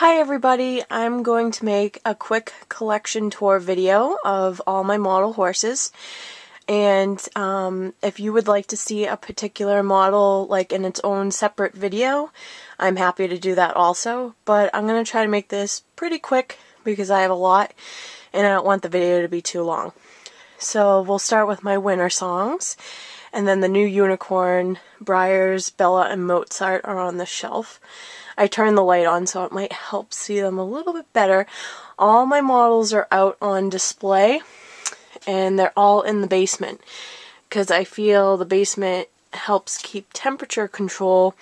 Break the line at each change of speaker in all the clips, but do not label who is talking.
Hi everybody, I'm going to make a quick collection tour video of all my model horses, and if you would like to see a particular model like in its own separate video, I'm happy to do that also, but I'm going to try to make this pretty quick because I have a lot and I don't want the video to be too long. So we'll start with my winter songs, and then the new unicorn, Briars, Bella, and Mozart are on the shelf. I turned the light on so it might help see them a little bit better. All my models are out on display and they're all in the basement because I feel the basement helps keep temperature control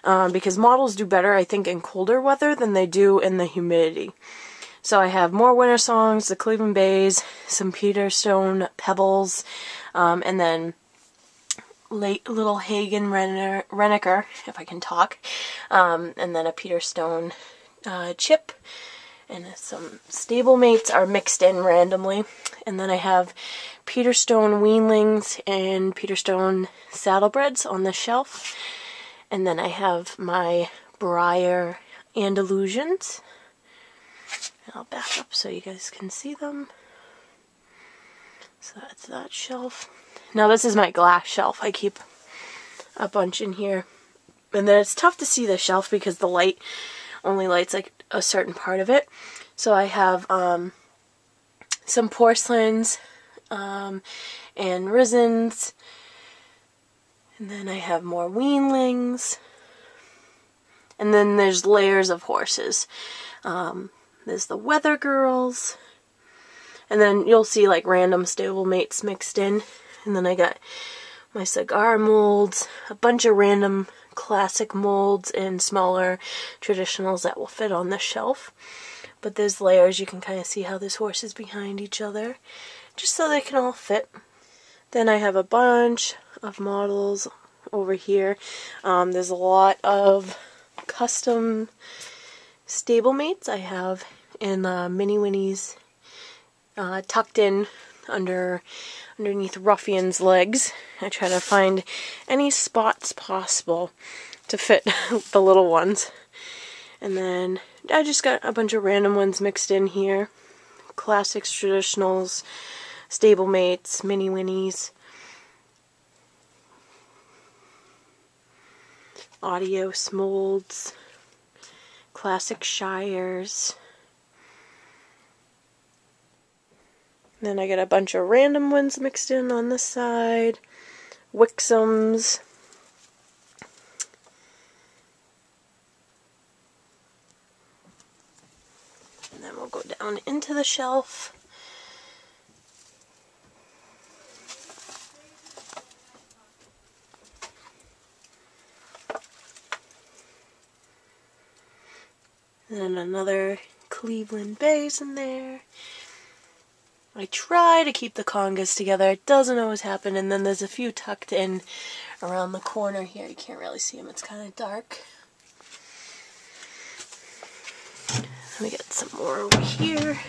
because models do better, I think, in colder weather than they do in the humidity. So I have more winter songs, the Cleveland Bays, some Peterstone Pebbles, and then little Hagen Renneker, if I can talk, and then a Peterstone chip, and some stablemates are mixed in randomly. And then I have Peterstone weanlings and Peterstone saddlebreds on the shelf. And then I have my Briar Andalusians. I'll back up so you guys can see them. So that's that shelf. Now this is my glass shelf. I keep a bunch in here. And then it's tough to see the shelf because the light only lights like a certain part of it. So I have some porcelains and risens. And then I have more weanlings. And then there's layers of horses. There's the Weather Girls. And then you'll see like random stablemates mixed in. And then I got my cigar molds, a bunch of random classic molds and smaller traditionals that will fit on the shelf. But there's layers, you can kind of see how this horse is behind each other, just so they can all fit. Then I have a bunch of models over here. There's a lot of custom stablemates I have in Mini Winnie's tucked in underneath Ruffian's legs. I try to find any spots possible to fit the little ones. And then I just got a bunch of random ones mixed in here. Classics, traditionals, stablemates, Mini Winnies, Adios molds, classic Shires. Then I get a bunch of random ones mixed in on this side. Wixoms. And then we'll go down into the shelf. And then another Cleveland Bays in there. I try to keep the congas together. It doesn't always happen. And then there's a few tucked in around the corner here. You can't really see them. It's kind of dark. Let me get some more over here.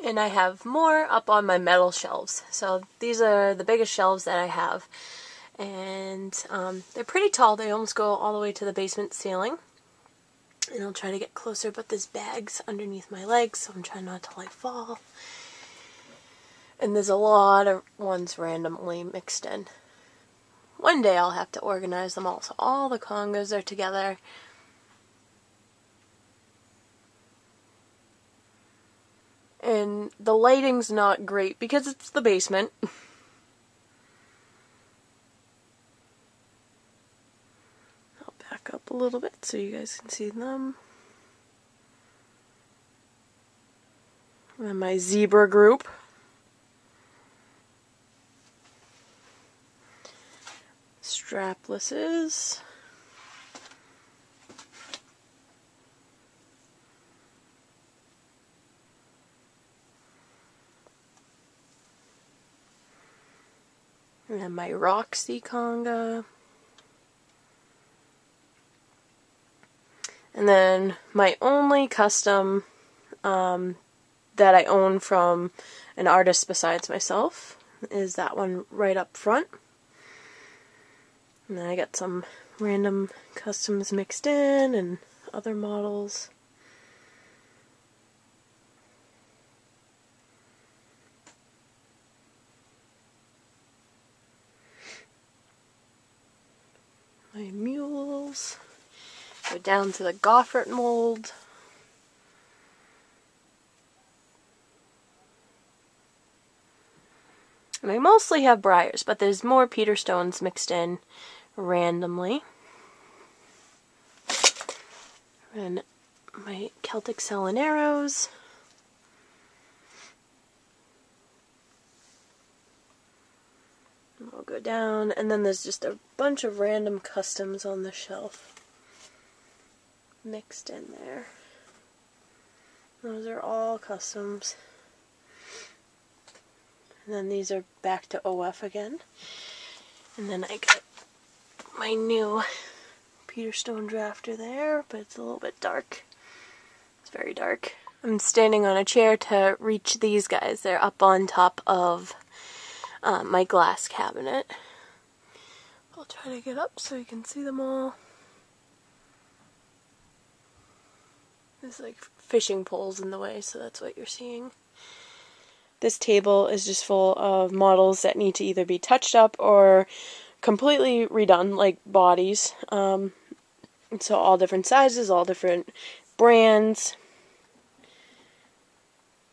And I have more up on my metal shelves. So these are the biggest shelves that I have. And they're pretty tall. They almost go all the way to the basement ceiling. And I'll try to get closer, but there's bags underneath my legs, so I'm trying not to like fall. And there's a lot of ones randomly mixed in. One day I'll have to organize them all, so all the congas are together. And the lighting's not great because it's the basement. Up a little bit so you guys can see them. And my zebra group. Straplesses. And then my Roxy conga. And then my only custom that I own from an artist besides myself is that one right up front. And then I got some random customs mixed in and other models. My mules. Go down to the Goffert mold. And I mostly have briars, but there's more Peter stones mixed in randomly. And my Celtic Salineros. I'll go down, and then there's just a bunch of random customs on the shelf mixed in there. Those are all customs. And then these are back to OF again. And then I got my new Peter Stone drafter there, but it's a little bit dark. It's very dark. I'm standing on a chair to reach these guys. They're up on top of my glass cabinet. I'll try to get up so you can see them all. There's like fishing poles in the way, so that's what you're seeing. This table is just full of models that need to either be touched up or completely redone, like bodies. So all different sizes, all different brands.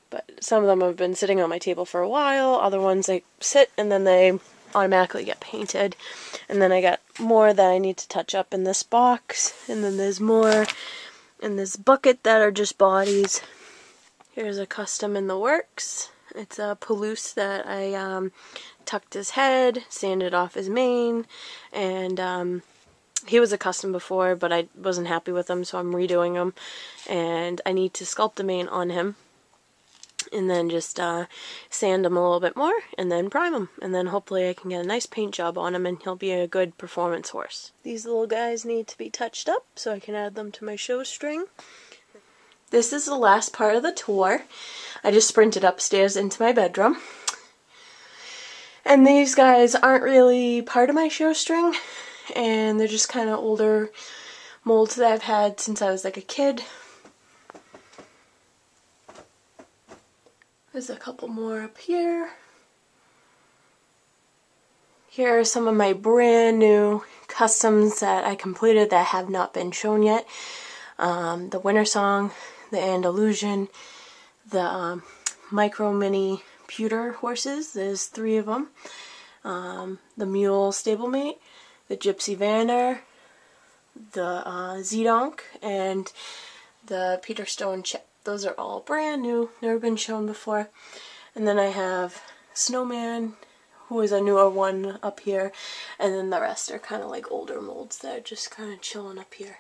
But some of them have been sitting on my table for a while. Other ones they sit and then they automatically get painted. And then I got more that I need to touch up in this box. And then there's more in this bucket that are just bodies. Here's a custom in the works. It's a Palouse that I tucked his head, sanded off his mane, and he was a custom before, but I wasn't happy with him, so I'm redoing him. And I need to sculpt the mane on him, and then just sand him a little bit more, and then prime him. And then hopefully I can get a nice paint job on him, and he'll be a good performance horse. These little guys need to be touched up, so I can add them to my show string. This is the last part of the tour. I just sprinted upstairs into my bedroom. And these guys aren't really part of my show string, and they're just kind of older molds that I've had since I was like a kid. There's a couple more up here. Here are some of my brand new customs that I completed that have not been shown yet. The Winter Song, the Andalusian, the Micro Mini Pewter horses. There's 3 of them. The Mule Stablemate, the Gypsy Vanner, the Zedonk, and the Peter Stone Chip. Those are all brand new, never been shown before. And then I have Snowman, who is a newer one up here, and then the rest are kind of like older molds that are just kind of chilling up here.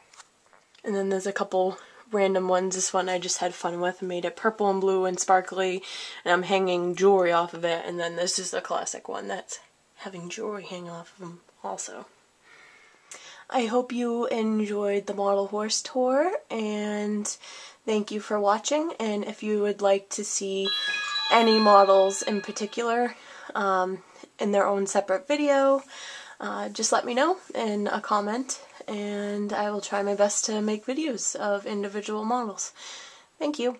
And then there's a couple random ones. This one I just had fun with and made it purple and blue and sparkly, and I'm hanging jewelry off of it. And then this is the classic one that's having jewelry hang off of them also. I hope you enjoyed the model horse tour, and thank you for watching. And if you would like to see any models in particular in their own separate video, just let me know in a comment, and I will try my best to make videos of individual models. Thank you.